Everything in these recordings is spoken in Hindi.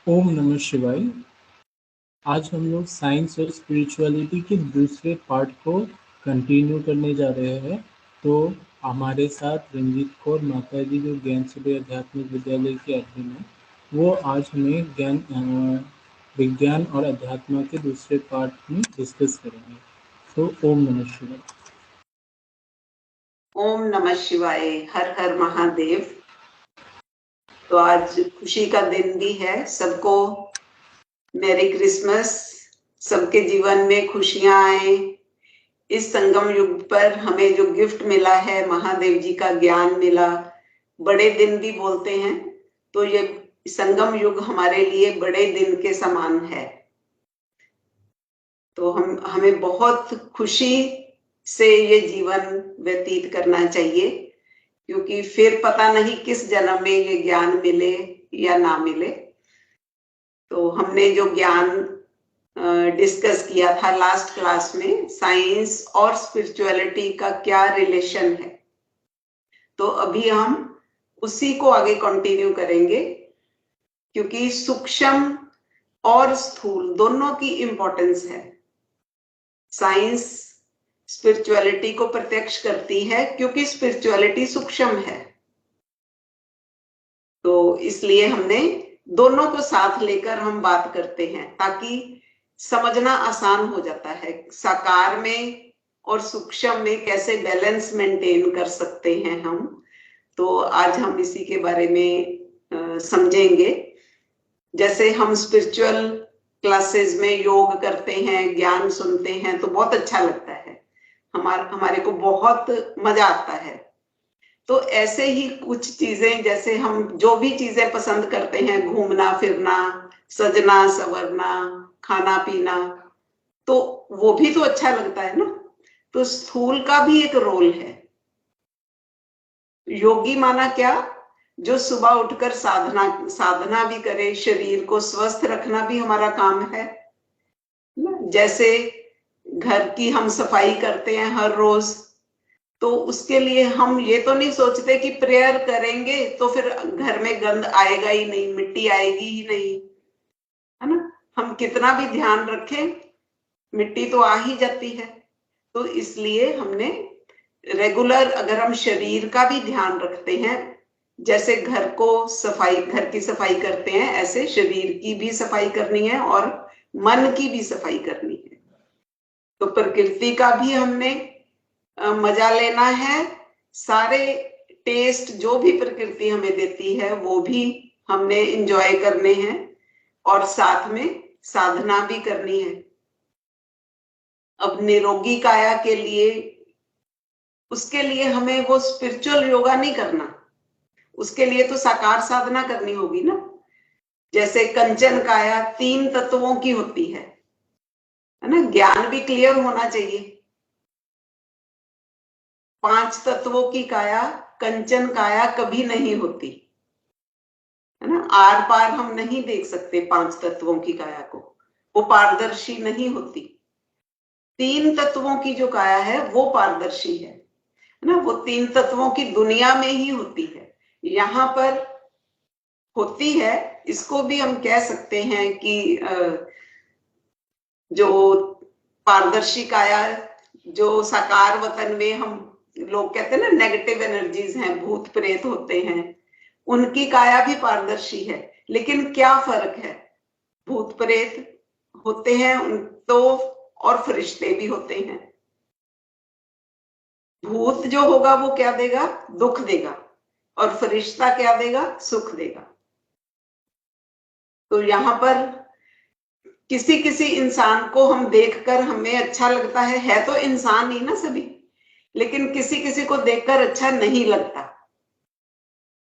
ओम नमः शिवाय। आज हम लोग साइंस और स्पिरिचुअलिटी के दूसरे पार्ट को कंटिन्यू करने जा रहे हैं। तो हमारे साथ रंजीत कौर माता जी जो ज्ञान सुबह आध्यात्मिक विद्यालय की एडमिन है, वो आज हमें विज्ञान और अध्यात्म के दूसरे पार्ट में डिस्कस करेंगे। तो ओम नमः शिवाय। ओम नमः शिवाय। हर हर महादेव। तो आज खुशी का दिन भी है। सबको मेरी क्रिसमस। सबके जीवन में खुशियां आए। इस संगम युग पर हमें जो गिफ्ट मिला है, महादेव जी का ज्ञान मिला, बड़े दिन भी बोलते हैं, तो ये संगम युग हमारे लिए बड़े दिन के समान है। तो हमें बहुत खुशी से ये जीवन व्यतीत करना चाहिए, क्योंकि फिर पता नहीं किस जन्म में ये ज्ञान मिले या ना मिले। तो हमने जो ज्ञान डिस्कस किया था लास्ट क्लास में, साइंस और स्पिरिचुअलिटी का क्या रिलेशन है, तो अभी हम उसी को आगे कंटिन्यू करेंगे, क्योंकि सूक्ष्म और स्थूल दोनों की इंपॉर्टेंस है। साइंस स्पिरिचुअलिटी को प्रत्यक्ष करती है, क्योंकि स्पिरिचुअलिटी सूक्ष्म है। तो इसलिए हमने दोनों को साथ लेकर हम बात करते हैं, ताकि समझना आसान हो जाता है। साकार में और सूक्ष्म में कैसे बैलेंस मेंटेन कर सकते हैं हम। तो आज हम इसी के बारे में समझेंगे। जैसे हम स्पिरिचुअल क्लासेस में योग करते हैं, ज्ञान सुनते हैं, तो बहुत अच्छा लगता है, हमारे को बहुत मजा आता है। तो ऐसे ही कुछ चीजें, जैसे हम जो भी चीजें पसंद करते हैं, घूमना फिरना, सजना संवरना, खाना पीना, तो वो भी तो अच्छा लगता है ना। तो स्थूल का भी एक रोल है। योगी माना क्या? जो सुबह उठकर साधना भी करे, शरीर को स्वस्थ रखना भी हमारा काम है। जैसे घर की हम सफाई करते हैं हर रोज, तो उसके लिए हम ये तो नहीं सोचते कि प्रेयर करेंगे तो फिर घर में गंद आएगा ही नहीं, मिट्टी आएगी ही नहीं, है ना। हम कितना भी ध्यान रखें, मिट्टी तो आ ही जाती है। तो इसलिए हमने रेगुलर, अगर हम शरीर का भी ध्यान रखते हैं, जैसे घर की सफाई करते हैं, ऐसे शरीर की भी सफाई करनी है और मन की भी सफाई करनी है। तो प्रकृति का भी हमने मजा लेना है। सारे टेस्ट जो भी प्रकृति हमें देती है वो भी हमने एंजॉय करने हैं, और साथ में साधना भी करनी है। अब निरोगी काया के लिए, उसके लिए हमें वो स्पिरिचुअल योगा नहीं करना, उसके लिए तो साकार साधना करनी होगी ना। जैसे कंचन काया 3 तत्वों की होती है ना। ज्ञान भी क्लियर होना चाहिए। 5 तत्वों की काया, कंचन काया कभी नहीं होती, है ना। आर पार हम नहीं देख सकते 5 तत्वों की काया को, वो पारदर्शी नहीं होती। 3 तत्वों की जो काया है वो पारदर्शी है ना। वो 3 तत्वों की दुनिया में ही होती है, यहाँ पर होती है। इसको भी हम कह सकते हैं कि जो पारदर्शी काया, जो साकार वतन में हम लोग कहते हैं ना, नेगेटिव एनर्जीज हैं, भूत प्रेत होते हैं, उनकी काया भी पारदर्शी है। लेकिन क्या फर्क है? भूत प्रेत होते हैं तो, और फरिश्ते भी होते हैं। भूत जो होगा वो क्या देगा? दुख देगा। और फरिश्ता क्या देगा? सुख देगा। तो यहाँ पर किसी किसी इंसान को हम देखकर हमें अच्छा लगता है तो इंसान ही ना सभी, लेकिन किसी किसी को देखकर अच्छा नहीं लगता।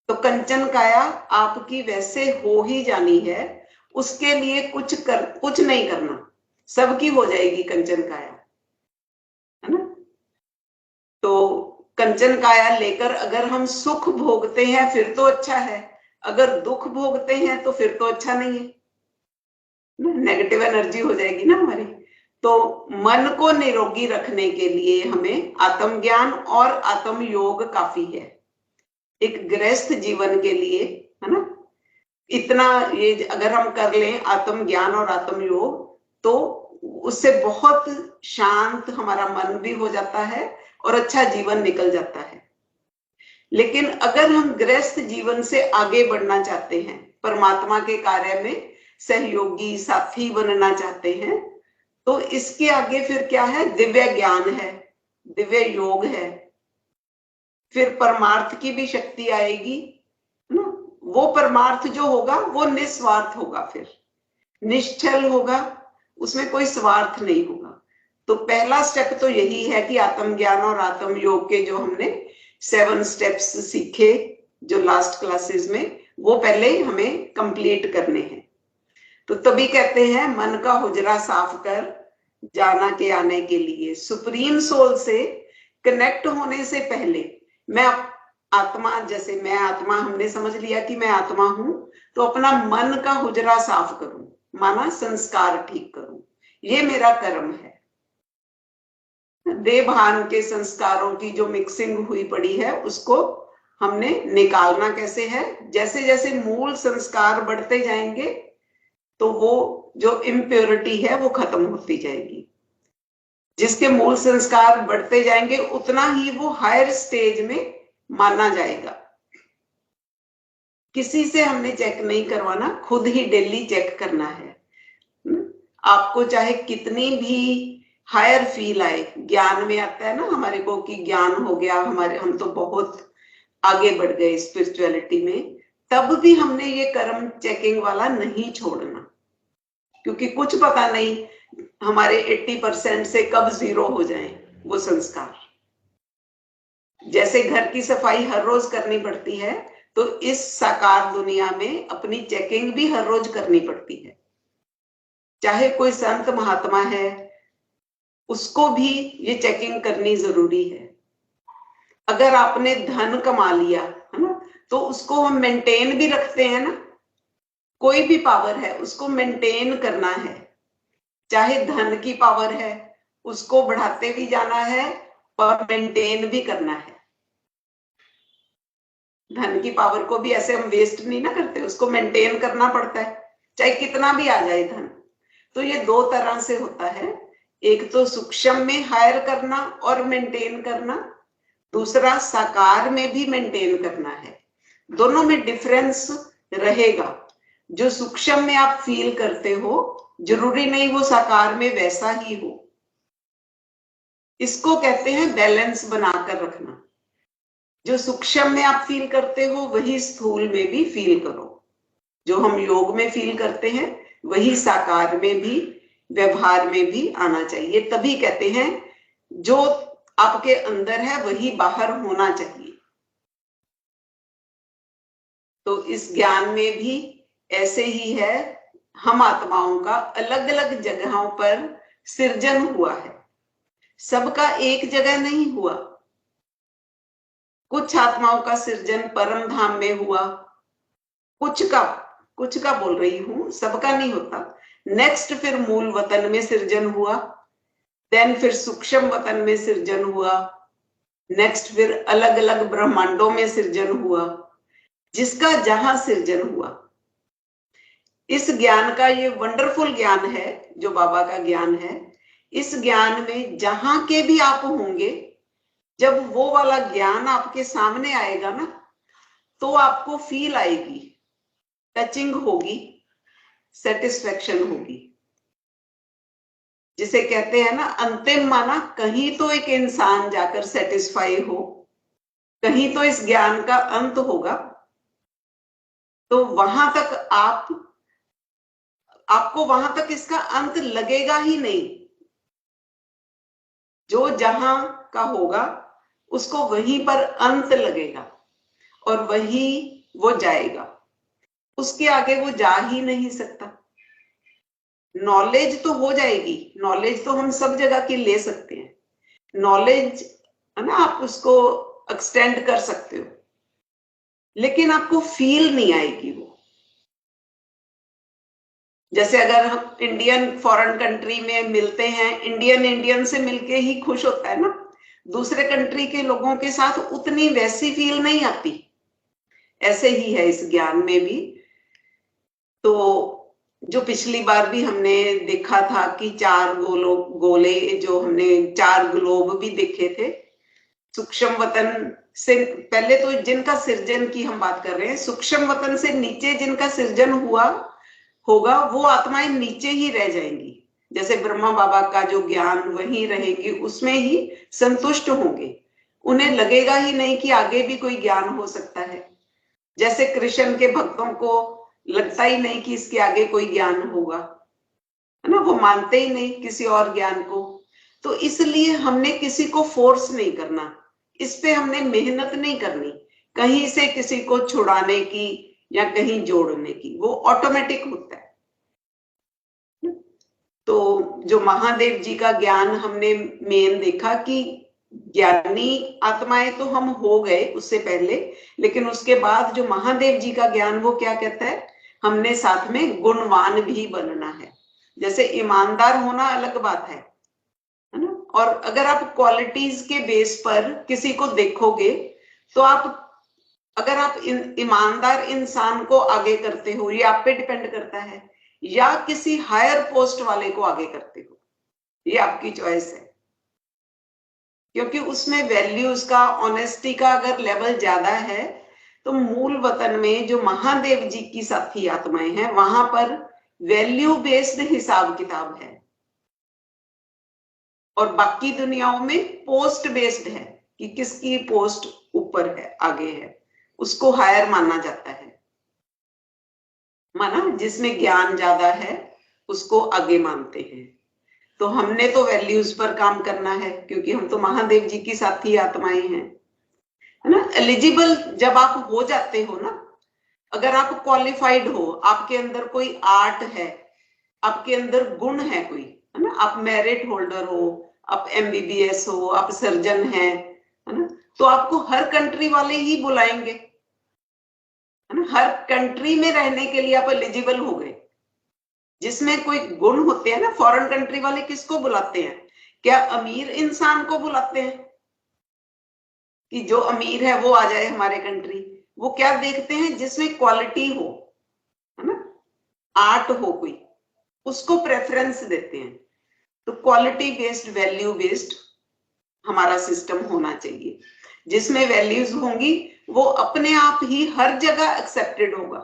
तो कंचन काया आपकी वैसे हो ही जानी है, उसके लिए कुछ नहीं करना, सबकी हो जाएगी कंचन काया, है ना। तो कंचन काया लेकर अगर हम सुख भोगते हैं फिर तो अच्छा है, अगर दुख भोगते हैं तो फिर तो अच्छा नहीं है, नेगेटिव एनर्जी हो जाएगी ना हमारी। तो मन को निरोगी रखने के लिए हमें आत्मज्ञान और आत्म योग काफी है, एक गृहस्थ जीवन के लिए, है ना। इतना ये अगर हम कर लें आत्म ज्ञान और आत्म योग, तो उससे बहुत शांत हमारा मन भी हो जाता है और अच्छा जीवन निकल जाता है। लेकिन अगर हम गृहस्थ जीवन से आगे बढ़ना चाहते हैं, परमात्मा के कार्य में सहयोगी साथी बनना चाहते हैं, तो इसके आगे फिर क्या है? दिव्य ज्ञान है, दिव्य योग है, फिर परमार्थ की भी शक्ति आएगी ना। वो परमार्थ जो होगा वो निस्वार्थ होगा, फिर निश्चल होगा, उसमें कोई स्वार्थ नहीं होगा। तो पहला स्टेप तो यही है कि आत्मज्ञान और आत्म योग के जो हमने 7 स्टेप्स सीखे जो लास्ट क्लासेस में, वो पहले हमें कंप्लीट करने हैं। तो तभी कहते हैं मन का हुजरा साफ कर जाना के आने के लिए। सुप्रीम सोल से कनेक्ट होने से पहले मैं आत्मा, जैसे मैं आत्मा, हमने समझ लिया कि मैं आत्मा हूं, तो अपना मन का हुजरा साफ करूं, माना संस्कार ठीक करूं, ये मेरा कर्म है। देह भान के संस्कारों की जो मिक्सिंग हुई पड़ी है उसको हमने निकालना कैसे है? जैसे जैसे मूल संस्कार बढ़ते जाएंगे तो वो जो इम्प्योरिटी है वो खत्म होती जाएगी। जिसके मूल संस्कार बढ़ते जाएंगे उतना ही वो हायर स्टेज में माना जाएगा। किसी से हमने चेक नहीं करवाना, खुद ही डेली चेक करना है। आपको चाहे कितनी भी हायर फील आए, ज्ञान में आता है ना हमारे को कि ज्ञान हो गया, हमारे हम तो बहुत आगे बढ़ गए स्पिरिचुअलिटी में, तब भी हमने ये कर्म चेकिंग वाला नहीं छोड़ना, क्योंकि कुछ पता नहीं हमारे 80% से कब 0 हो जाए वो संस्कार। जैसे घर की सफाई हर रोज करनी पड़ती है, तो इस साकार दुनिया में अपनी चेकिंग भी हर रोज करनी पड़ती है। चाहे कोई संत महात्मा है, उसको भी ये चेकिंग करनी जरूरी है। अगर आपने धन कमा लिया है ना, तो उसको हम मेंटेन भी रखते हैं ना। कोई भी पावर है उसको मेंटेन करना है। चाहे धन की पावर है, उसको बढ़ाते भी जाना है और मेंटेन भी करना है। धन की पावर को भी ऐसे हम वेस्ट नहीं ना करते, उसको मेंटेन करना पड़ता है, चाहे कितना भी आ जाए धन। तो ये 2 तरह से होता है, एक तो सूक्ष्म में हायर करना और मेंटेन करना, दूसरा साकार में भी मेंटेन करना है। दोनों में डिफरेंस रहेगा। जो सूक्ष्म में आप फील करते हो जरूरी नहीं वो साकार में वैसा ही हो। इसको कहते हैं बैलेंस बनाकर रखना। जो सूक्ष्म में आप फील करते हो वही स्थूल में भी फील करो। जो हम योग में फील करते हैं वही साकार में भी, व्यवहार में भी आना चाहिए। तभी कहते हैं जो आपके अंदर है वही बाहर होना चाहिए। तो इस ज्ञान में भी ऐसे ही है, हम आत्माओं का अलग अलग जगहों पर सृजन हुआ है, सबका एक जगह नहीं हुआ। कुछ आत्माओं का सृजन परम धाम में हुआ, कुछ का बोल रही हूं, सबका नहीं होता। नेक्स्ट फिर मूल वतन में सृजन हुआ, देन फिर सूक्ष्म वतन में सृजन हुआ, नेक्स्ट फिर अलग अलग ब्रह्मांडों में सृजन हुआ। जिसका जहां सृजन हुआ, इस ज्ञान का ये वंडरफुल ज्ञान है जो बाबा का ज्ञान है। इस ज्ञान में जहां के भी आप होंगे, जब वो वाला ज्ञान आपके सामने आएगा ना, तो आपको फील आएगी, टचिंग होगी, सेटिस्फेक्शन होगी। जिसे कहते हैं ना अंतिम माना, कहीं तो एक इंसान जाकर सेटिस्फाई हो, कहीं तो इस ज्ञान का अंत होगा। तो वहां तक आपको वहां तक इसका अंत लगेगा ही नहीं। जो जहां का होगा उसको वहीं पर अंत लगेगा और वही वो जाएगा, उसके आगे वो जा ही नहीं सकता। नॉलेज तो हो जाएगी, नॉलेज तो हम सब जगह की ले सकते हैं, नॉलेज है ना, आप उसको एक्सटेंड कर सकते हो, लेकिन आपको फील नहीं आएगी वो। जैसे अगर हम इंडियन फॉरेन कंट्री में मिलते हैं, इंडियन से मिलके ही खुश होता है ना, दूसरे कंट्री के लोगों के साथ उतनी वैसी फील नहीं आती। ऐसे ही है इस ज्ञान में भी। तो जो पिछली बार भी हमने देखा था कि 4 गोले जो हमने 4 ग्लोब भी देखे थे, सूक्ष्म वतन से पहले तो जिनका सृजन की हम बात कर रहे हैं, सूक्ष्म वतन से नीचे जिनका सृजन हुआ होगा वो आत्माएं नीचे ही रह जाएंगी। जैसे ब्रह्मा बाबा का जो ज्ञान वहीं रहेगी, उसमें ही संतुष्ट होंगे, उन्हें लगेगा ही नहीं कि आगे भी कोई ज्ञान हो सकता है। जैसे कृष्ण के भक्तों को लगता ही नहीं कि इसके आगे कोई ज्ञान होगा, है ना, वो मानते ही नहीं किसी और ज्ञान को। तो इसलिए हमने किसी को फोर्स नहीं करना, इस पे हमने मेहनत नहीं करनी कहीं से किसी को छुड़ाने की या कहीं जोड़ने की, वो ऑटोमेटिक होता है। तो जो महादेव जी का ज्ञान हमने मेन देखा कि ज्ञानी आत्माएं तो हम हो गए उससे पहले, लेकिन उसके बाद जो महादेव जी का ज्ञान वो क्या कहता है, हमने साथ में गुणवान भी बनना है। जैसे ईमानदार होना अलग बात है ना, और अगर आप क्वालिटीज के बेस पर किसी को देखोगे तो अगर आप ईमानदार इंसान को आगे करते हो, ये आप पे डिपेंड करता है, या किसी हायर पोस्ट वाले को आगे करते हो, ये आपकी चॉइस है। क्योंकि उसमें वैल्यूज का, ऑनेस्टी का अगर लेवल ज्यादा है तो मूल वतन में जो महादेव जी की साथी आत्माएं हैं वहां पर वैल्यू बेस्ड हिसाब किताब है, और बाकी दुनियाओं में पोस्ट बेस्ड है कि किसकी पोस्ट ऊपर है, आगे है, उसको हायर माना जाता है। माना जिसमें ज्ञान ज्यादा है उसको आगे मानते हैं। तो हमने तो वैल्यूज पर काम करना है क्योंकि हम तो महादेव जी की साथी आत्माएं हैं, है ना। एलिजिबल जब आप हो जाते हो ना, अगर आप क्वालिफाइड हो, आपके अंदर कोई आर्ट है, आपके अंदर गुण है कोई, है ना, आप मेरिट होल्डर हो, आप एमबीबीएस हो, आप सर्जन है ना, तो आपको हर कंट्री वाले ही बुलाएंगे, है ना। हर कंट्री में रहने के लिए आप एलिजिबल हो गए। जिसमें कोई गुण होते हैं ना, फॉरेन कंट्री वाले किसको बुलाते हैं, क्या अमीर इंसान को बुलाते हैं कि जो अमीर है वो आ जाए हमारे कंट्री? वो क्या देखते हैं, जिसमें क्वालिटी हो, है ना, आर्ट हो कोई, उसको प्रेफरेंस देते हैं। तो क्वालिटी बेस्ड, वैल्यू बेस्ड हमारा सिस्टम होना चाहिए। जिसमें वैल्यूज होंगी वो अपने आप ही हर जगह एक्सेप्टेड होगा।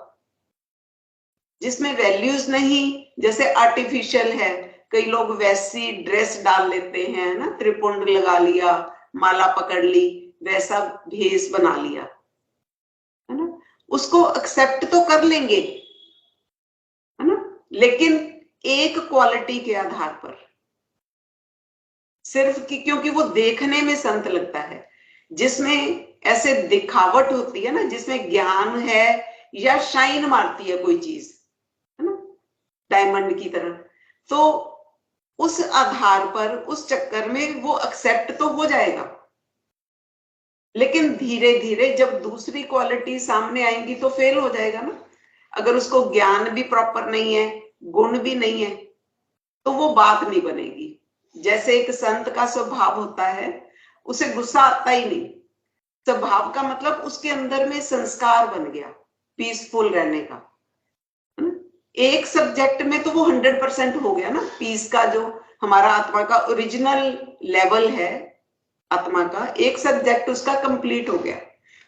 जिसमें वैल्यूज नहीं, जैसे आर्टिफिशियल है, कई लोग वैसी ड्रेस डाल लेते हैं ना, त्रिपुंड लगा लिया, माला पकड़ ली, वैसा भेष बना लिया, है ना, उसको एक्सेप्ट तो कर लेंगे, है ना, लेकिन एक क्वालिटी के आधार पर, सिर्फ कि क्योंकि वो देखने में संत लगता है। जिसमें ऐसे दिखावट होती है ना, जिसमें ज्ञान है या शाइन मारती है कोई चीज, है ना, डायमंड की तरह, तो उस आधार पर, उस चक्कर में वो एक्सेप्ट तो हो जाएगा। लेकिन धीरे धीरे जब दूसरी क्वालिटी सामने आएंगी तो फेल हो जाएगा ना। अगर उसको ज्ञान भी प्रॉपर नहीं है, गुण भी नहीं है, तो वो बात नहीं बनेगी। जैसे एक संत का स्वभाव होता है, उसे गुस्सा आता ही नहीं। स्वभाव का मतलब उसके अंदर में संस्कार बन गया पीसफुल रहने का, है ना? एक सब्जेक्ट में तो वो 100% हो गया ना। पीस का जो हमारा आत्मा का ओरिजिनल लेवल है, आत्मा का एक सब्जेक्ट उसका कंप्लीट हो गया,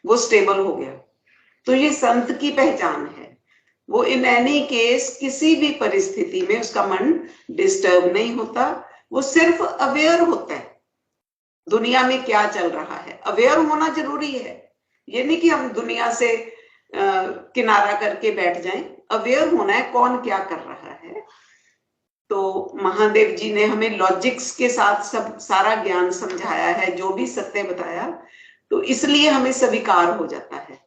वो स्टेबल हो गया। तो ये संत की पहचान है। वो इन एनी केस किसी भी परिस्थिति में उसका मन डिस्टर्ब नहीं होता, वो सिर्फ अवेयर होता है दुनिया में क्या चल रहा है। अवेयर होना जरूरी है, ये नहीं कि हम दुनिया से किनारा करके बैठ जाएं। अवेयर होना है कौन क्या कर रहा है। तो महादेव जी ने हमें लॉजिक्स के साथ सब सारा ज्ञान समझाया है, जो भी सत्य बताया, तो इसलिए हमें स्वीकार हो जाता है,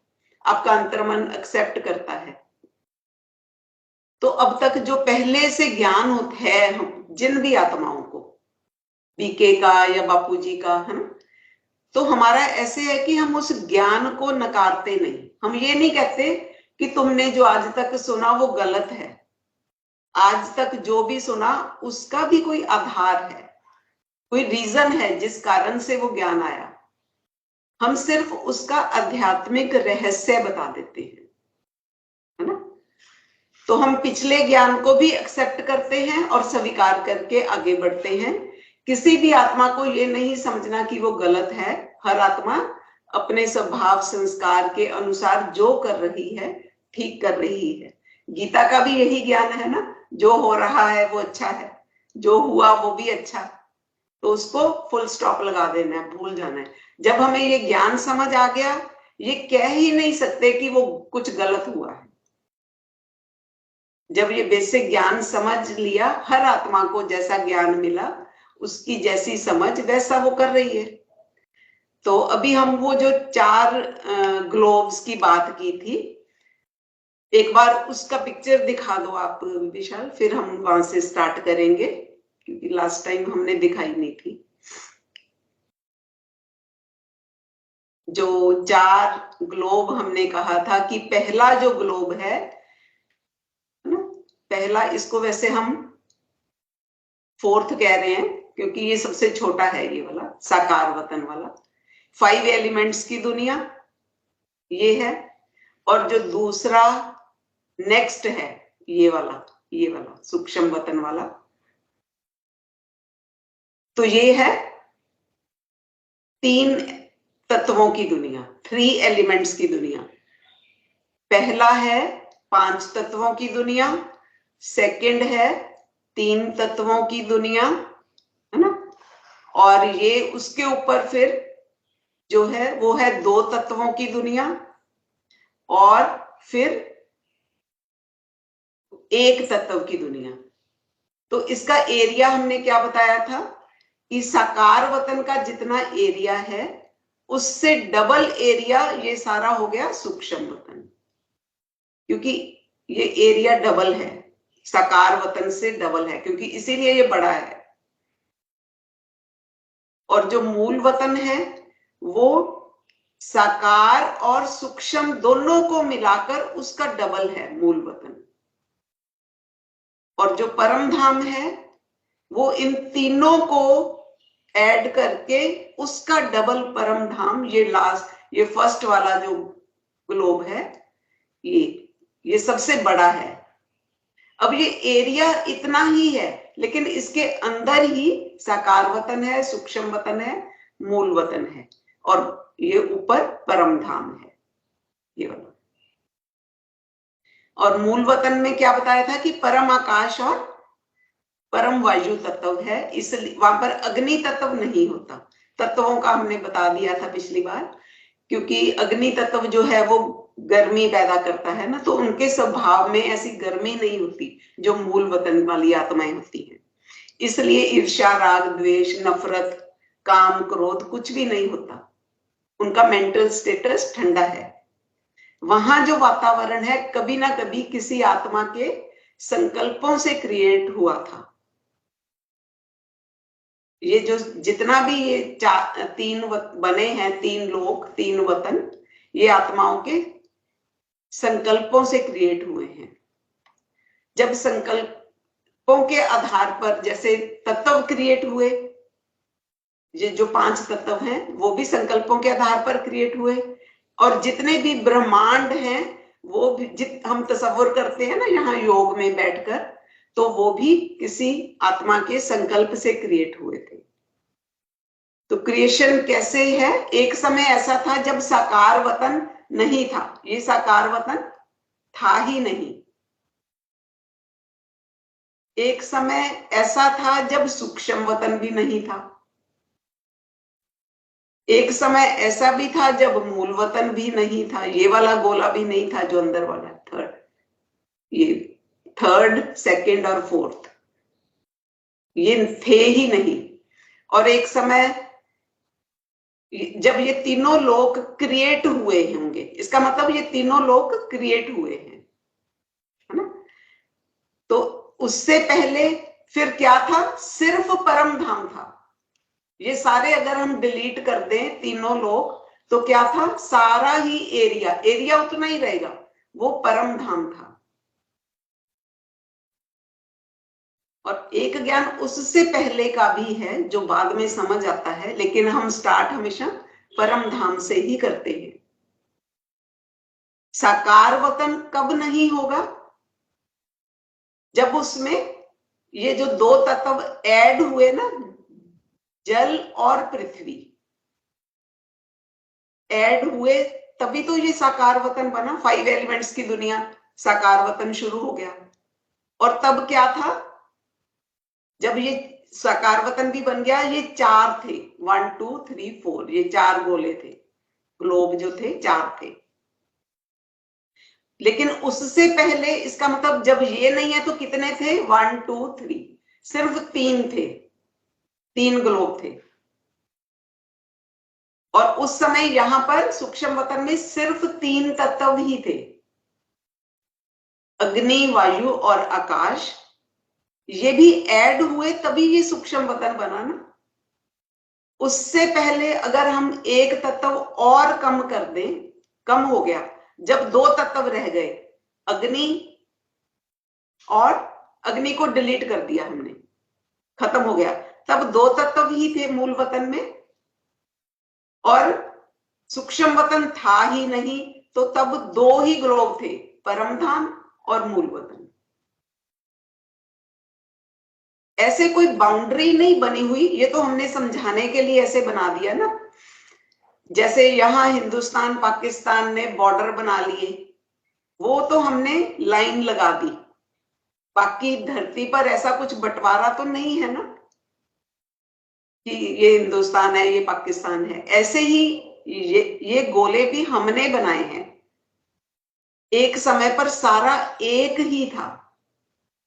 आपका अंतर्मन एक्सेप्ट करता है। तो अब तक जो पहले से ज्ञान है हम जिन भी आत्माओं को, बीके का या बापू जी का, है ना, तो हमारा ऐसे है कि हम उस ज्ञान को नकारते नहीं। हम ये नहीं कहते कि तुमने जो आज तक सुना वो गलत है। आज तक जो भी सुना उसका भी कोई आधार है, कोई रीजन है जिस कारण से वो ज्ञान आया। हम सिर्फ उसका आध्यात्मिक रहस्य बता देते हैं, है ना। तो हम पिछले ज्ञान को भी एक्सेप्ट करते हैं और स्वीकार करके आगे बढ़ते हैं। किसी भी आत्मा को ये नहीं समझना कि वो गलत है। हर आत्मा अपने स्वभाव संस्कार के अनुसार जो कर रही है ठीक कर रही है। गीता का भी यही ज्ञान है ना, जो हो रहा है वो अच्छा है, जो हुआ वो भी अच्छा, तो उसको फुल स्टॉप लगा देना है, भूल जाना है। जब हमें ये ज्ञान समझ आ गया, ये कह ही नहीं सकते कि वो कुछ गलत हुआ है। जब ये बेसिक ज्ञान समझ लिया, हर आत्मा को जैसा ज्ञान मिला, उसकी जैसी समझ वैसा वो कर रही है। तो अभी हम वो जो 4 ग्लोब्स की बात की थी, एक बार उसका पिक्चर दिखा दो आप विशाल, फिर हम वहां से स्टार्ट करेंगे, क्योंकि लास्ट टाइम हमने दिखाई नहीं थी। जो 4 ग्लोब हमने कहा था कि पहला जो ग्लोब है ना, पहला, इसको वैसे हम 4th कह रहे हैं क्योंकि ये सबसे छोटा है, ये वाला साकार वतन वाला। 5 एलिमेंट्स की दुनिया ये है, और जो दूसरा नेक्स्ट है ये वाला सूक्ष्म वतन वाला, तो ये है 3 तत्वों की दुनिया, 3 एलिमेंट्स की दुनिया। पहला है 5 तत्वों की दुनिया, सेकंड है 3 तत्वों की दुनिया, है ना, और ये उसके ऊपर फिर जो है वो है 2 तत्वों की दुनिया, और फिर 1 तत्व की दुनिया। तो इसका एरिया हमने क्या बताया था कि साकार वतन का जितना एरिया है उससे डबल एरिया ये सारा हो गया सूक्ष्म वतन, क्योंकि ये एरिया डबल है, साकार वतन से डबल है, क्योंकि इसीलिए ये बड़ा है। और जो मूल वतन है वो साकार और सूक्ष्म दोनों को मिलाकर उसका डबल है मूल वतन। और जो परम धाम है वो इन तीनों को ऐड करके उसका डबल परम धाम, ये फर्स्ट वाला जो ग्लोब है, ये सबसे बड़ा है। अब ये एरिया इतना ही है, लेकिन इसके अंदर ही साकार वतन है, सूक्ष्म वतन है, मूल वतन है, और ये ऊपर परम धाम है, ये वाला। और मूल वतन में क्या बताया था कि परम आकाश और परम वायु तत्व है, इसलिए वहां पर अग्नि तत्व नहीं होता। तत्वों का हमने बता दिया था पिछली बार, क्योंकि अग्नि तत्व जो है वो गर्मी पैदा करता है ना, तो उनके स्वभाव में ऐसी गर्मी नहीं होती जो मूल वतन वाली आत्माएं होती हैं। इसलिए ईर्ष्या, राग, द्वेष, नफरत, काम, क्रोध कुछ भी नहीं होता। उनका मेंटल स्टेटस ठंडा है। वहां जो वातावरण है कभी ना कभी किसी आत्मा के संकल्पों से क्रिएट हुआ था। ये जो जितना भी ये 3 बने हैं, 3 लोक, 3 वतन, ये आत्माओं के संकल्पों से क्रिएट हुए हैं। जब संकल्पों के आधार पर जैसे तत्व क्रिएट हुए, ये जो 5 तत्व हैं वो भी संकल्पों के आधार पर क्रिएट हुए, और जितने भी ब्रह्मांड हैं वो भी हम तसव्वुर करते हैं ना यहाँ योग में बैठकर, तो वो भी किसी आत्मा के संकल्प से क्रिएट हुए थे। तो क्रिएशन कैसे है? एक समय ऐसा था जब साकार वतन नहीं था, ये साकार वतन था ही नहीं। एक समय ऐसा था जब सूक्ष्म वतन भी नहीं था। एक समय ऐसा भी था जब मूल वतन भी नहीं था, ये वाला गोला भी नहीं था जो अंदर वाला ये थर्ड, सेकंड और फोर्थ, ये थे ही नहीं। और एक समय जब ये तीनों लोक क्रिएट हुए होंगे, इसका मतलब ये तीनों लोक क्रिएट हुए हैं, है ना। तो उससे पहले फिर क्या था? सिर्फ परम धाम था। ये सारे अगर हम डिलीट कर दें तीनों लोक, तो क्या था? सारा ही एरिया उतना ही रहेगा, वो परम धाम था। और एक ज्ञान उससे पहले का भी है जो बाद में समझ आता है, लेकिन हम स्टार्ट हमेशा परम धाम से ही करते हैं। साकार वतन कब नहीं होगा? जब उसमें ये जो दो तत्व ऐड हुए ना, जल और पृथ्वी ऐड हुए, तभी तो ये साकार वतन बना। 5 एलिमेंट्स की दुनिया, साकार वतन शुरू हो गया। और तब क्या था, जब ये साकार वतन भी बन गया, ये 4 थे, 1 2 3 4, ये 4 गोले थे, ग्लोब जो थे 4 थे। लेकिन उससे पहले, इसका मतलब जब ये नहीं है तो कितने थे, 1 2 3, सिर्फ 3 थे, 3 ग्लोब थे। और उस समय यहां पर सूक्ष्म वतन में सिर्फ 3 तत्व ही थे, अग्नि, वायु और आकाश। ये भी ऐड हुए तभी ये सूक्ष्म वतन बना ना। उससे पहले अगर हम एक तत्व और कम कर दें, कम हो गया, जब 2 तत्व रह गए, अग्नि, और अग्नि को डिलीट कर दिया हमने, खत्म हो गया, तब 2 तत्व ही थे मूल वतन में, और सूक्ष्म वतन था ही नहीं, तो तब 2 ही ग्लोब थे, परम धाम और मूल वतन। ऐसे कोई बाउंड्री नहीं बनी हुई, ये तो हमने समझाने के लिए ऐसे बना दिया ना। जैसे यहां हिंदुस्तान पाकिस्तान ने बॉर्डर बना लिए, वो तो हमने लाइन लगा दी, बाकी धरती पर ऐसा कुछ बंटवारा तो नहीं है ना कि ये हिंदुस्तान है, ये पाकिस्तान है। ऐसे ही ये गोले भी हमने बनाए हैं। एक समय पर सारा एक ही था।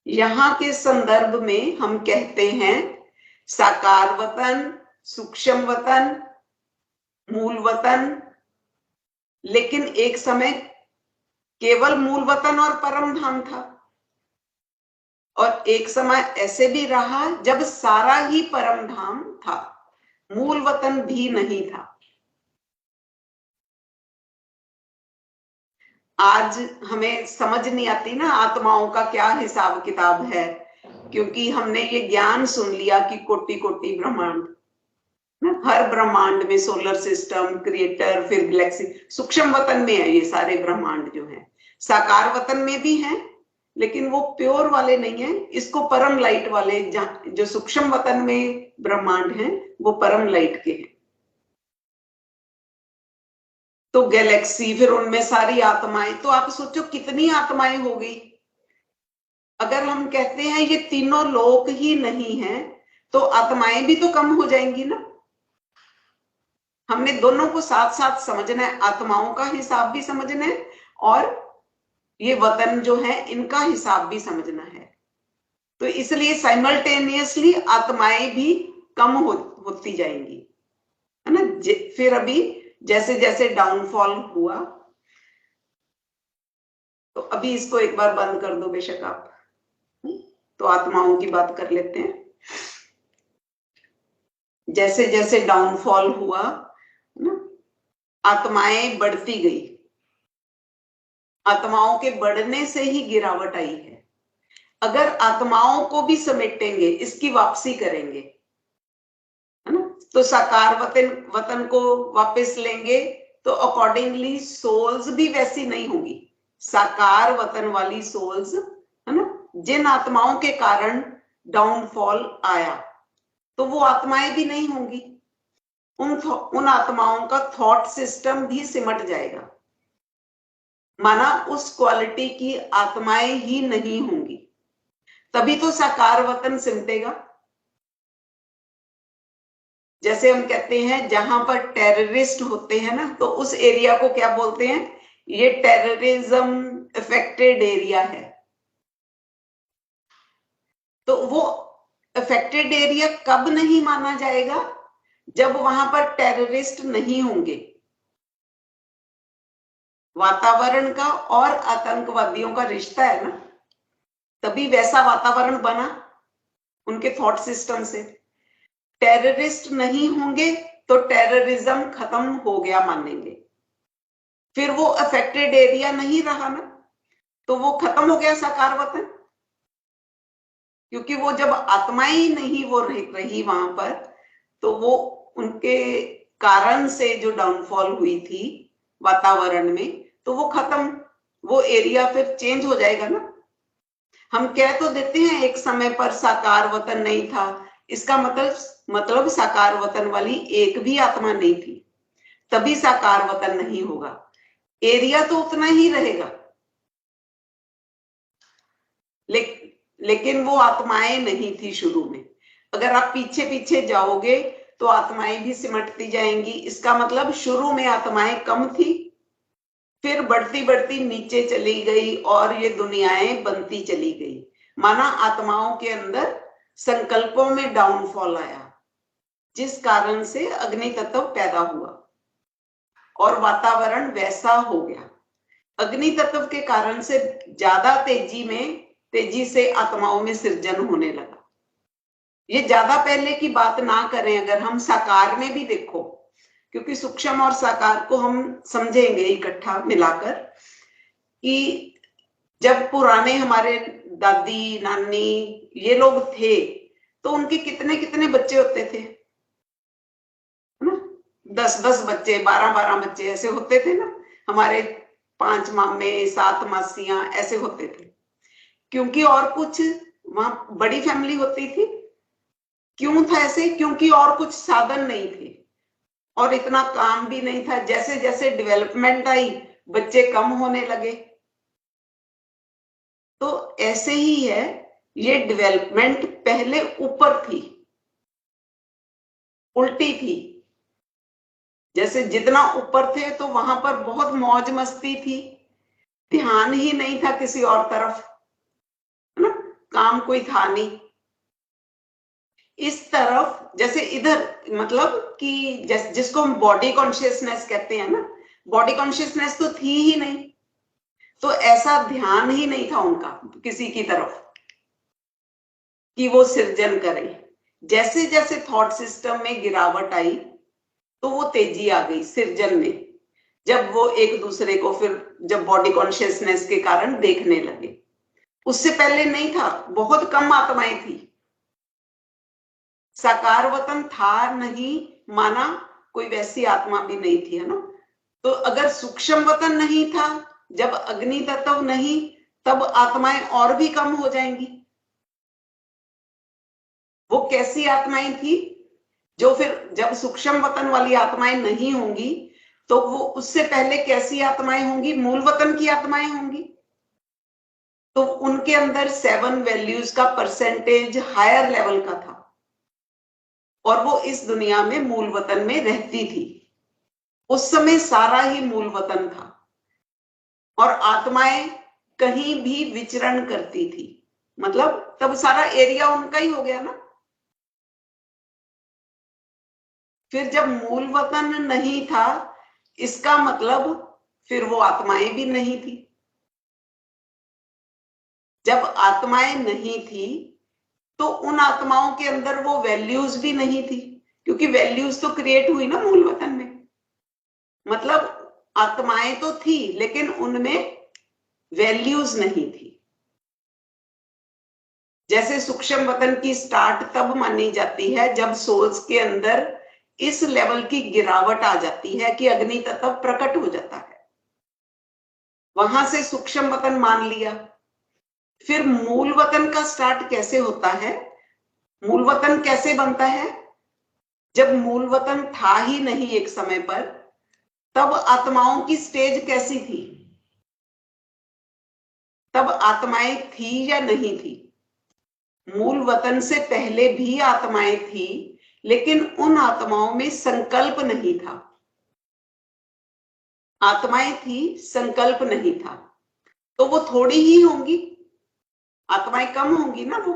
यहां के संदर्भ में हम कहते हैं साकार वतन, सूक्ष्म वतन, मूल वतन। लेकिन एक समय केवल मूल वतन और परम धाम था, और एक समय ऐसे भी रहा जब सारा ही परम धाम था, मूल वतन भी नहीं था। आज हमें समझ नहीं आती ना आत्माओं का क्या हिसाब किताब है, क्योंकि हमने ये ज्ञान सुन लिया कि कोटि कोटि ब्रह्मांड, हर ब्रह्मांड में सोलर सिस्टम, क्रिएटर, फिर गैलेक्सी। सूक्ष्म वतन में है ये सारे ब्रह्मांड जो है, साकार वतन में भी हैं, लेकिन वो प्योर वाले नहीं है। इसको परम लाइट वाले, जो सूक्ष्म वतन में ब्रह्मांड हैं, वो परम लाइट के हैं। तो गैलेक्सी, फिर उनमें सारी आत्माएं, तो आप सोचो कितनी आत्माएं होगी। अगर हम कहते हैं ये तीनों लोक ही नहीं है, तो आत्माएं भी तो कम हो जाएंगी ना। हमने दोनों को साथ साथ समझना है, आत्माओं का हिसाब भी समझना है, और ये वतन जो है इनका हिसाब भी समझना है। तो इसलिए साइमल्टेनियसली आत्माएं भी कम होती जाएंगी, है ना। फिर अभी जैसे जैसे डाउनफॉल हुआ, तो अभी इसको एक बार बंद कर दो बेशक आप, तो आत्माओं की बात कर लेते हैं। जैसे जैसे डाउनफॉल हुआ ना, आत्माएं बढ़ती गई, आत्माओं के बढ़ने से ही गिरावट आई है। अगर आत्माओं को भी समेटेंगे, इसकी वापसी करेंगे, है ना, तो साकार वतन को वापस लेंगे, तो अकॉर्डिंगली सोल्स भी वैसी नहीं होगी, साकार वतन वाली सोल्स, है ना। जिन आत्माओं के कारण डाउनफॉल आया, तो वो आत्माएं भी नहीं होंगी, उन आत्माओं का थॉट सिस्टम भी सिमट जाएगा, माना उस क्वालिटी की आत्माएं ही नहीं होंगी। तभी तो साकार वतन सिमटेगा। जैसे हम कहते हैं जहां पर टेररिस्ट होते हैं ना, तो उस एरिया को क्या बोलते हैं, ये टेररिज्म अफेक्टेड एरिया है। तो वो अफेक्टेड एरिया कब नहीं माना जाएगा, जब वहां पर टेररिस्ट नहीं होंगे। वातावरण का और आतंकवादियों का रिश्ता है ना, तभी वैसा वातावरण बना उनके थॉट सिस्टम से। टेररिस्ट नहीं होंगे तो टेररिज्म खत्म हो गया मानेंगे, फिर वो अफेक्टेड एरिया नहीं रहा ना, तो वो खत्म हो गया साकार वतन। क्योंकि वो जब आत्माएं ही नहीं वो रही वहां पर, तो वो उनके कारण से जो डाउनफॉल हुई थी वातावरण में, तो वो खत्म, वो एरिया फिर चेंज हो जाएगा ना। हम कह तो देते हैं एक समय पर साकार वतन नहीं था, इसका मतलब साकार वतन वाली एक भी आत्मा नहीं थी, तभी साकार वतन नहीं होगा। एरिया तो उतना ही रहेगा, लेकिन वो आत्माएं नहीं थी शुरू में। अगर आप पीछे पीछे जाओगे तो आत्माएं भी सिमटती जाएंगी। इसका मतलब शुरू में आत्माएं कम थी, फिर बढ़ती बढ़ती नीचे चली गई और ये दुनियाएं बनती चली गई। माना आत्माओं के अंदर संकल्पों में डाउनफॉल आया, जिस कारण से अग्नि तत्व पैदा हुआ और वातावरण वैसा हो गया। अग्नि तत्व के कारण से ज्यादा तेजी से आत्माओं में सृजन होने लगा। ये ज्यादा पहले की बात ना करें, अगर हम साकार में भी देखो, क्योंकि सूक्ष्म और साकार को हम समझेंगे इकट्ठा मिलाकर, कि जब पुराने हमारे दादी नानी ये लोग थे तो उनके कितने कितने बच्चे होते थे, है ना? 10-10 बच्चे, 12-12 बच्चे ऐसे होते थे ना। हमारे 5 मामे 7 मासियां ऐसे होते थे, क्योंकि और कुछ वहां बड़ी फैमिली होती थी। क्यों था ऐसे? क्योंकि और कुछ साधन नहीं थे और इतना काम भी नहीं था। जैसे जैसे डेवलपमेंट आई, बच्चे कम होने लगे। तो ऐसे ही है, ये डेवलपमेंट पहले ऊपर थी, उल्टी थी। जैसे जितना ऊपर थे तो वहां पर बहुत मौज मस्ती थी, ध्यान ही नहीं था किसी और तरफ, है ना? काम कोई था नहीं। इस तरफ जैसे इधर, मतलब कि जिसको हम बॉडी कॉन्शियसनेस कहते हैं ना, बॉडी कॉन्शियसनेस तो थी ही नहीं, तो ऐसा ध्यान ही नहीं था उनका किसी की तरफ कि वो सृजन करें। जैसे जैसे थॉट सिस्टम में गिरावट आई तो वो तेजी आ गई सृजन में, जब वो एक दूसरे को फिर जब बॉडी कॉन्शियसनेस के कारण देखने लगे। उससे पहले नहीं था, बहुत कम आत्माएं थी। साकार वतन था नहीं, माना कोई वैसी आत्मा भी नहीं थी, है ना? तो अगर सूक्ष्म वतन नहीं था, जब अग्नि तत्व नहीं, तब आत्माएं और भी कम हो जाएंगी। वो कैसी आत्माएं थी? जो फिर जब सूक्ष्म वतन वाली आत्माएं नहीं होंगी तो वो उससे पहले कैसी आत्माएं होंगी? मूल वतन की आत्माएं होंगी। तो उनके अंदर 7 वैल्यूज का परसेंटेज हायर लेवल का था और वो इस दुनिया में मूल वतन में रहती थी। उस समय सारा ही मूल वतन था और आत्माएं कहीं भी विचरण करती थी, मतलब तब सारा एरिया उनका ही हो गया ना। फिर जब मूल वतन नहीं था, इसका मतलब फिर वो आत्माएं भी नहीं थी। जब आत्माएं नहीं थी तो उन आत्माओं के अंदर वो वैल्यूज भी नहीं थी, क्योंकि वैल्यूज तो क्रिएट हुई ना मूल वतन में। मतलब आत्माएं तो थी लेकिन उनमें वैल्यूज नहीं थी। जैसे सूक्ष्म वतन की स्टार्ट तब मानी जाती है जब सोल्स के अंदर इस लेवल की गिरावट आ जाती है कि अग्नि तत्व प्रकट हो जाता है, वहां से सूक्ष्म वतन मान लिया। फिर मूल वतन का स्टार्ट कैसे होता है? मूल वतन कैसे बनता है? जब मूल वतन था ही नहीं एक समय पर, तब आत्माओं की स्टेज कैसी थी? तब आत्माएं थी या नहीं थी? मूल वतन से पहले भी आत्माएं थी, लेकिन उन आत्माओं में संकल्प नहीं था। आत्माएं थी, संकल्प नहीं था, तो वो थोड़ी ही होंगी, आत्माएं कम होंगी ना। वो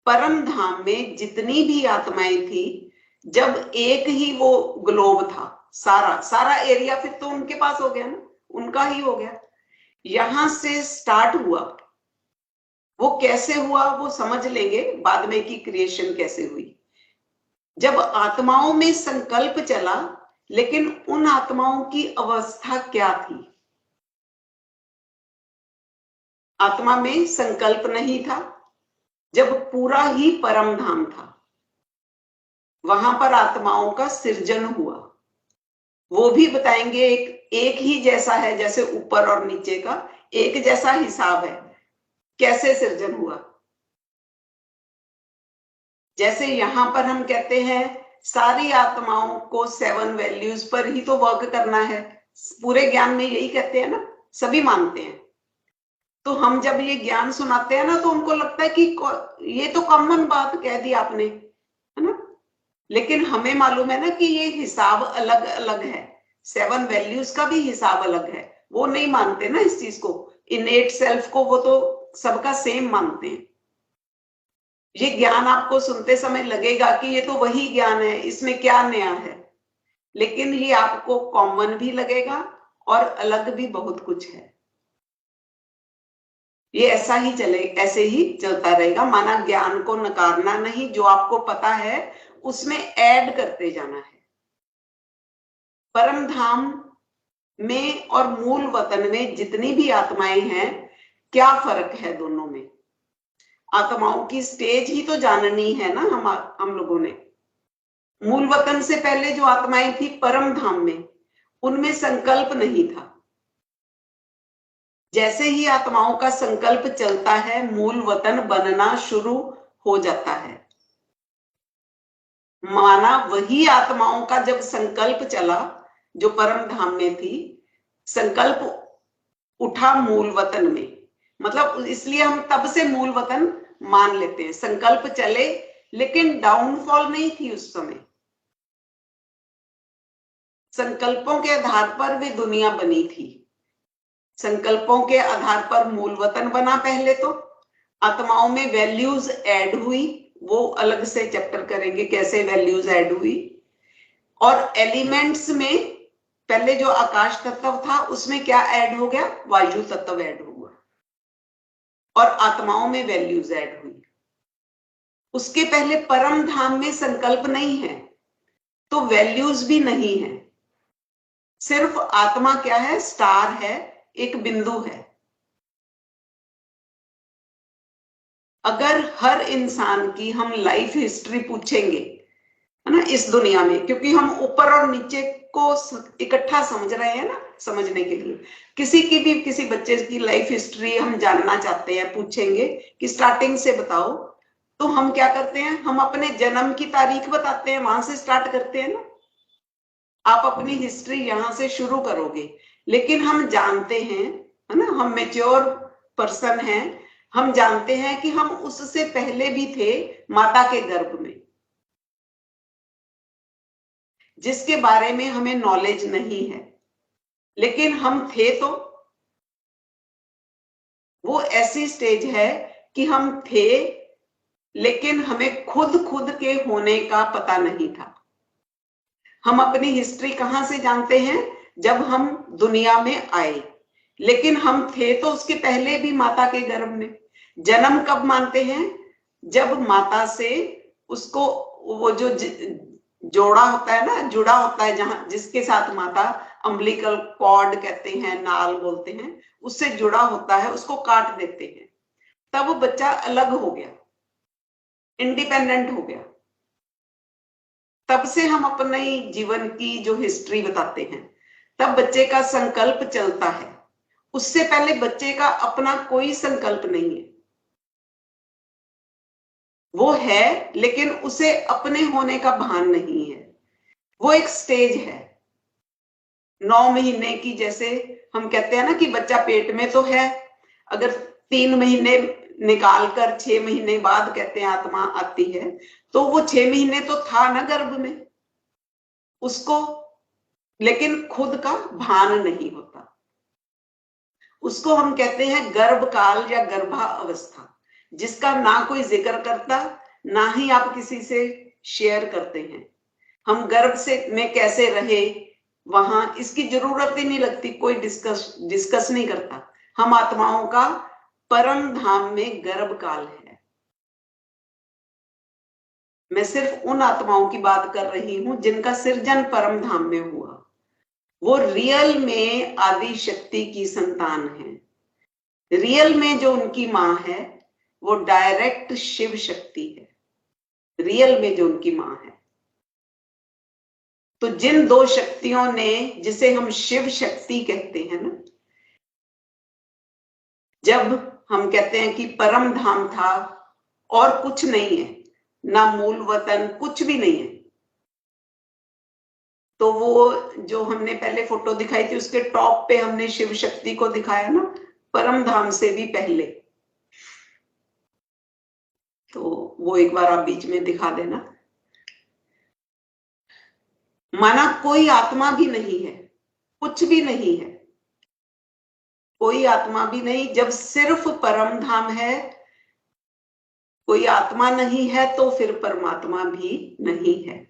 परम धाम में जितनी भी आत्माएं थी, जब एक ही वो ग्लोब था, सारा सारा एरिया फिर तो उनके पास हो गया ना, उनका ही हो गया। यहां से स्टार्ट हुआ। वो कैसे हुआ वो समझ लेंगे बाद में कि क्रिएशन कैसे हुई। जब आत्माओं में संकल्प चला, लेकिन उन आत्माओं की अवस्था क्या थी? आत्मा में संकल्प नहीं था। जब पूरा ही परम धाम था, वहां पर आत्माओं का सृजन हुआ। वो भी बताएंगे, एक ही जैसा है, जैसे ऊपर और नीचे का एक जैसा हिसाब है। कैसे सृजन हुआ। जैसे यहां पर हम कहते हैं सारी आत्माओं को 7 वैल्यूज पर ही तो वर्क करना है, पूरे ज्ञान में यही कहते हैं ना, सभी मानते हैं। तो हम जब ये ज्ञान सुनाते हैं ना तो उनको लगता है कि ये तो कॉमन बात कह दी आपने, है ना। लेकिन हमें मालूम है ना कि ये हिसाब अलग अलग है, 7 वैल्यूज का भी हिसाब अलग है। वो नहीं मानते ना इस चीज को, इनेट सेल्फ को वो तो सबका सेम मानते हैं। ये ज्ञान आपको सुनते समय लगेगा कि ये तो वही ज्ञान है, इसमें क्या नया है, लेकिन ये आपको कॉमन भी लगेगा और अलग भी बहुत कुछ है। ये ऐसे ही चलता रहेगा। माना ज्ञान को नकारना नहीं, जो आपको पता है उसमें ऐड करते जाना है। परम धाम में और मूल वतन में जितनी भी आत्माएं हैं, क्या फर्क है दोनों में। आत्माओं की स्टेज ही तो जाननी है ना हम लोगों ने। मूल वतन से पहले जो आत्माएं थी परम धाम में, उनमें संकल्प नहीं था। जैसे ही आत्माओं का संकल्प चलता है, मूल वतन बनना शुरू हो जाता है। माना वही आत्माओं का जब संकल्प चला, जो परम धाम में थी, संकल्प उठा मूल वतन में, मतलब इसलिए हम तब से मूल वतन मान लेते हैं। संकल्प चले, लेकिन डाउनफॉल नहीं थी उस समय। संकल्पों के आधार पर वे दुनिया बनी थी। संकल्पों के आधार पर मूल वतन बना। पहले तो आत्माओं में वैल्यूज ऐड हुई, वो अलग से चैप्टर करेंगे कैसे वैल्यूज ऐड हुई। और एलिमेंट्स में पहले जो आकाश तत्व था उसमें क्या ऐड हो गया, वायु तत्व ऐड हुआ, और आत्माओं में वैल्यूज ऐड हुई। उसके पहले परम धाम में संकल्प नहीं है तो वैल्यूज भी नहीं है। सिर्फ आत्मा क्या है, स्टार है, एक बिंदु है। अगर हर इंसान की हम लाइफ हिस्ट्री पूछेंगे, है ना, इस दुनिया में, क्योंकि हम ऊपर और नीचे को इकट्ठा समझ रहे हैं ना, समझने के लिए किसी की भी, किसी बच्चे की लाइफ हिस्ट्री हम जानना चाहते हैं, पूछेंगे कि स्टार्टिंग से बताओ, तो हम क्या करते हैं, हम अपने जन्म की तारीख बताते हैं, वहां से स्टार्ट करते हैं ना। आप अपनी हिस्ट्री यहां से शुरू करोगे, लेकिन हम जानते हैं, है ना, हम मेच्योर पर्सन हैं, हम जानते हैं कि हम उससे पहले भी थे माता के गर्भ में, जिसके बारे में हमें नॉलेज नहीं है, लेकिन हम थे। तो वो ऐसी स्टेज है कि हम थे, लेकिन हमें खुद के होने का पता नहीं था। हम अपनी हिस्ट्री कहां से जानते हैं, जब हम दुनिया में आए, लेकिन हम थे तो उसके पहले भी माता के गर्भ में। जन्म कब मानते हैं, जब माता से उसको वो जो जोड़ा होता है ना, जुड़ा होता है, जहां जिसके साथ माता अम्बिलिकल कॉर्ड कहते हैं, नाल बोलते हैं, उससे जुड़ा होता है, उसको काट देते हैं, तब बच्चा अलग हो गया, इंडिपेंडेंट हो गया। तब से हम अपने जीवन की जो हिस्ट्री बताते हैं, तब बच्चे का संकल्प चलता है। उससे पहले बच्चे का अपना कोई संकल्प नहीं है। वो है, लेकिन उसे अपने होने का भान नहीं है। वो एक स्टेज है 9 महीने की। जैसे हम कहते हैं ना कि बच्चा पेट में तो है, अगर 3 महीने निकाल कर 6 महीने बाद कहते हैं आत्मा आती है, तो वो 6 महीने तो था ना गर्भ में उसको, लेकिन खुद का भान नहीं होता। उसको हम कहते हैं गर्भकाल या गर्भा अवस्था, जिसका ना कोई जिक्र करता, ना ही आप किसी से शेयर करते हैं। हम गर्भ से में कैसे रहे, वहां इसकी जरूरत ही नहीं लगती, कोई डिस्कस नहीं करता। हम आत्माओं का परम धाम में गर्भकाल है। मैं सिर्फ उन आत्माओं की बात कर रही हूं जिनका सृजन परम धाम में हुआ। वो रियल में आदि शक्ति की संतान है। रियल में जो उनकी मां है वो डायरेक्ट शिव शक्ति है। रियल में जो उनकी मां है, तो जिन 2 शक्तियों ने, जिसे हम शिव शक्ति कहते हैं ना, जब हम कहते हैं कि परम धाम था और कुछ नहीं है, ना मूल वतन, कुछ भी नहीं है। तो वो जो हमने पहले फोटो दिखाई थी उसके टॉप पे हमने शिव शक्ति को दिखाया ना, परम धाम से भी पहले। तो वो एक बार आप बीच में दिखा देना। माना कोई आत्मा भी नहीं है, कुछ भी नहीं है, कोई आत्मा भी नहीं। जब सिर्फ परम धाम है, कोई आत्मा नहीं है, तो फिर परमात्मा भी नहीं है।